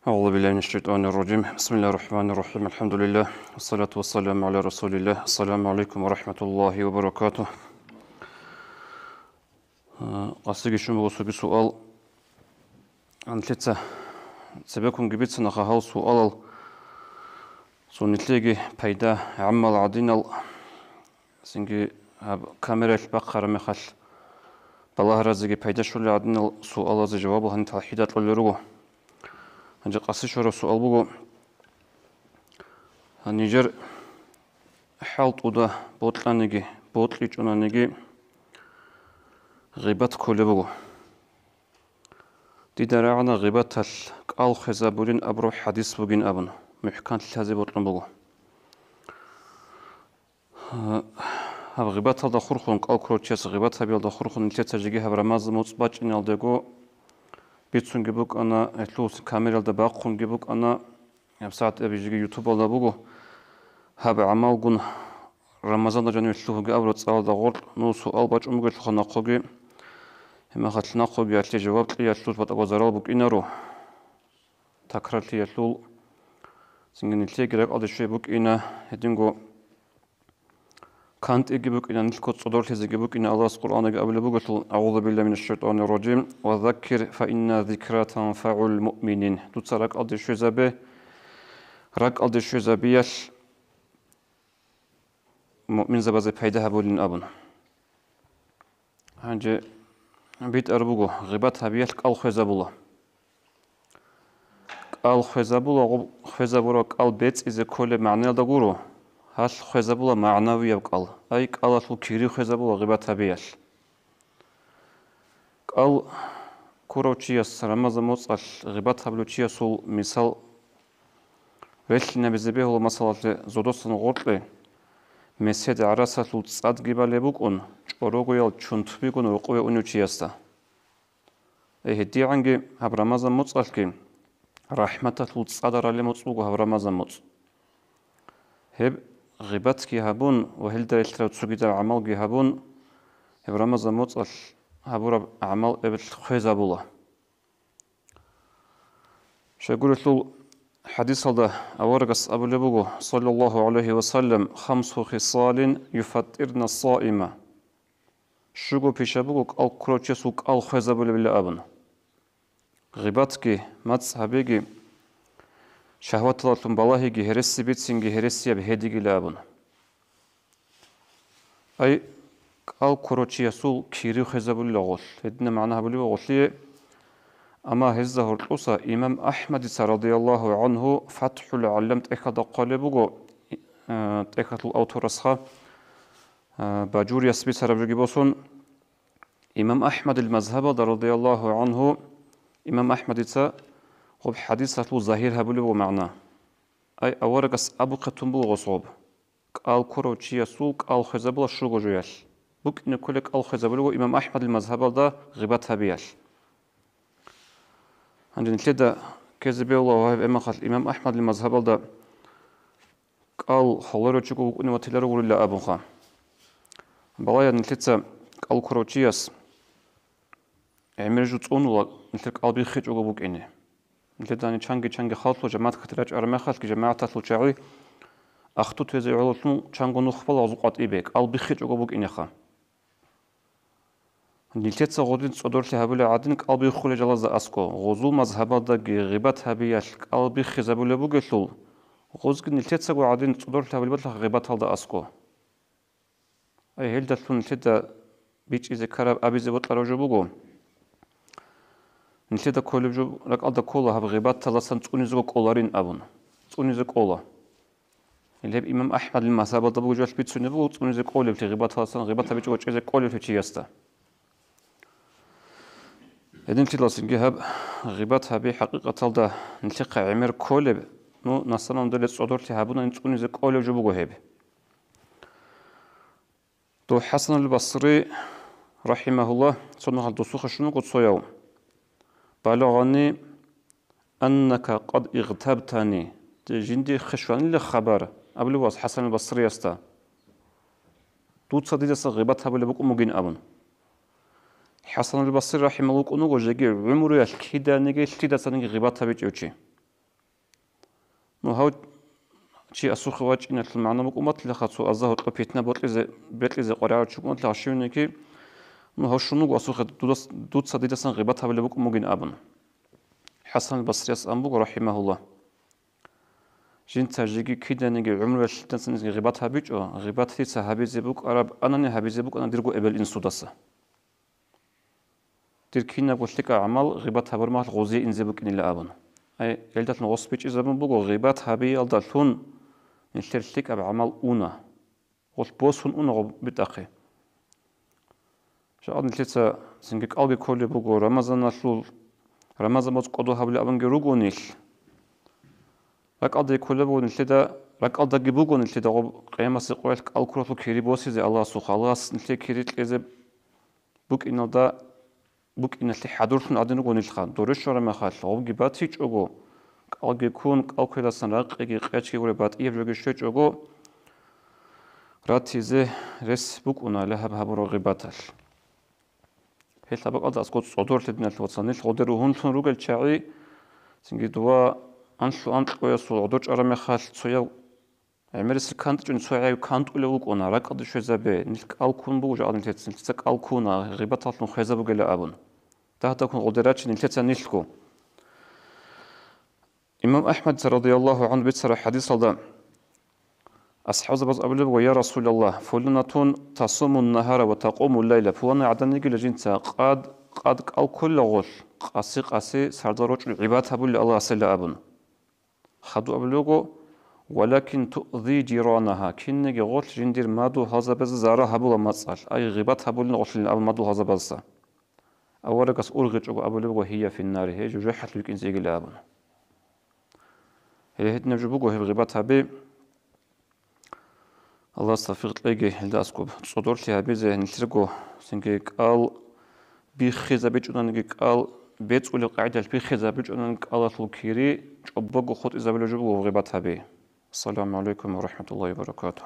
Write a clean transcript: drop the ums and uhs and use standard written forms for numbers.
أعوذ بالله من الشيطان الرجيم بسم الله الرحمن الرحيم الحمد لله والصلاة والسلام على رسول الله السلام عليكم ورحمة الله وبركاته. قصدي شو بقول سؤال عن ثلاثة سبكون جبت سنة هاو سؤال سنتلاقي بيدا عمل عدينا سنجي كاميرا البقرة مخل بالله رزقي بيدا شو اللي عدينا سؤال هذا جوابه هن توحيدات اللي هنجي قصي شو السؤال بقول هنيجر حالت وده بوتلانيجي بوتليج ونانيجي غيبات كل بقول دي درعنا غيبات القال خزابولين أبرو حديث بقين أبن محكان الهزي بوتلان بقول هذا غيبات هذا خرخون قال كروتشيس غيبات هبي هذا خرخون نتيجة جيها برماز مصباح إن الدجو بيتسون جبوك أنا أتلوس كاميرا الدباقون جبوك أنا ساعات أبي جي يوتيوب ولا بقول هذا عمل جن رمضان جاني يشلوه قبل تصال دغور نو سؤال باج أمقل خنا قوي ما خلنا قوي يأتي جواب لي يشلوه بتأجزرال بق إنارو تكرر لي يشلو سنجن التيجي رق أدي شيء بق إنا هدينجو كانت إجي بق إنا نلقط صدور لي زي بق إنا الله القرآن قبل بقول أعوذ بالله من الشيطان الرجيم وذكر فإن ذكرى تنفع المؤمنين تتصرق أدي شيء زبي رق أدي شيء زبيش مؤمن زبازي بيدها بولين أبن هنجي بيت أربوغو غيبات هبيش قال خزابولا قال خزابولا قال بيت إذا كل معنى دغورو هاش خزابولا معنوي يبقال أي قال شو كيري خزابولا غيبات هبيش قال كوروتشياس رمضان موصل غيبات هبلوتشياس مثال ويشلنا بزبيه هو مثلا زودوسن غورتلي مسجد عراسة لوتصاد جبال بوكون شروقيال شنتبيكون وقوي أنوشياستا هدي عنجي هبرمازن متصالكين رحمة لوتصاد رالي متصوغو هبرمازن متص هب غيباتكي هبون وهل دريشترا تسوغي عمل جي هبون هبرمازن متصال هبورا عمل ابل خيزابولا شاقولتلو حديث هذا أورجس أبو لبوغو صلى الله عليه وسلم 5 خصال يفطرن الصائمة شوغو بيشابوغو قال كروتشيسوك قال خزابو لبلا أبن غيباتكي مذهبيجي شهوات الله بالهيجي هرسي بيتسينجي هرسي بهديجي لابن أي قال كروتشيسو كيري خزابو لغول هدنا معناها بلي غولي أما هزه القصة إمام أحمد رضي الله عنه فتح العلم تأخذ قلبه تأخذ الأوتور الصخا باجور يسبي سربجي بوسون إمام أحمد المذهب رضي الله عنه إمام أحمد خب حديثه ظاهر هبله ومعناه أي أورجس أبو قتنبو غصوب قال كروتشي سوق قال خزبل شو جويش بك إن كلك قال خزبل إمام أحمد المذهب ده غبتها بيش عندنا كده كذب الله وهب إما خل الإمام أحمد المذهب ده قال خلرو تشكو إنه وتلرو ولا أبو خا بلايا نتلتة قال كروتشياس عمر جوتون ولا نتلك قلبي خيج وجبوك إنه نتلتة أني شانجي خالص جماعة كتير أرمى خالص جماعة تطلع شعري أخطو تزي علوتون شانجو نخبل عزقات إبيك قلبي خيج وجبوك إنه خا نلتقي غدين صدور لهبل عادين قلبي خول جلز أسكو غزو مذهب دق غيبات هبيش قلبي خزبول بوجسول غزق نلتقي عادين صدور لهبل بطل غيبات هذا أسكو أي هل دتلون نلتقي بيج إذا كرب أبي زبط لرجو بوجو نلتقي كل جو لك أدا كله هب غيبات ثلاثة تونيزو كولارين أبون تونيزو كولا اللي هب إمام أحمد المذهب ده بوجوش بيتسوني بو تونيزو كولا في غيبات ثلاثة غيبات هبيج وجه إذا كولا في تياستا إذن تلاصين جهاب غيبات هبي حقيقة تلدا نلتقى عمر كولب نو نصنا ندل الصدور تهابونا نتقول نزك كولب جبوجو هبي تو حسن البصري رحمه الله صنع الدسوخ شنو قد صياو بلغني أنك قد اغتبتني تجندي خشوان لخبر قبل واس حسن البصري يستا تو تصدي غيبات هبي لبقوا مجين أبن حسن البصري رحمه الله كأنه وجهي عمره يشكيدا نيجي شتيدا سنيجي غيبات هبيت يوشي نو هاو شي أسوخ واج إن المعنى مقومات لخاطو أزاه طبيتنا بطلز قرار شكون تلاشيوني كي نو هاو شنو أسوخ دوت صديدا سن غيبتها بلي بكم ممكن أبن حسن البصري أسأمبو رحمه الله جين تاجيكي كيدا نيجي عمر الشتان سن غيبتها بيج غيبت في صحابي زبوك عرب أنا هابي زبوك أنا ديرقو إبل إنسو داسا دير كينا قلتك أعمال غيبتها برمال غوزي إن زبوك إن إلا أبن أي يلدت نغص بيج إذا بنبوغو غيبت هابي يلدتون نشترك بعمل أونا قلت بوسون أونا بتأخي شاء الله نتلتا سنجك ألقي كل بوجو رمضان نشلول رمضان بس قدو هبل أبن جروجو نيل رك ألقي كل بوجو نتلتا رك ألقي بوجو نتلتا قيامة سقوالك الكرة كيري بوسي زي الله سو خلاص نتلتا كيري تلزب بوك إن دا بوك إن نتلتا حضورتون أدنو نيل خان دورش رما خال غوب جبات هيج أجو ألقي كون ألقي لسان رق إجي قياتش كيقول بات إيه بيجي شيء أجو راتيزه رس بوك أنا لهب هبرو غيباتل هل تبقى أضع أسقط صدور لدنا الوطنيل غدرو هون شون روجل شعري سنجي دوا أنشلو أنت قوي صول عدوش أرمي خال صويا عمرس الكانت جن صويا كانت ولا وك أنا رك أضع شو زبي نلك ألكون بوج عاد نلتسن نلتسك ألكونا غيباتل من خيزة بوجلا أبون ده تكون غدراتش نلتسن نلكو إمام أحمد رضي الله عنه بيتسر حديث هذا أصحاب بس أبلغ ويا رسول الله فلنا تصوم النهار وتقوم الليل فلنا عدني قل جنتا قد الكل غول قاسي سردروج العباد هبول الله سلا أبن خدوا أبلغوا ولكن تؤذي جيرانها كن غول جندير مادو هذا بز زارا هبول مصال أي غيبات هبول غول أبو مادو هذا بز أول قص أرغج أبلغوا هي في النار هي جرحة لك إن زيج الأبن هي هتنا جبوجو هي غيبات هبي الله استغفر لك هلدا أسكوب صدور لها بيزه نترجو سنجيك قال بيخذ بيجونك قال بيت ولا قاعدة بيخذ بيجونك الله الكيري جبوجو خد إذا بلجوا غيبتها به السلام عليكم ورحمة الله وبركاته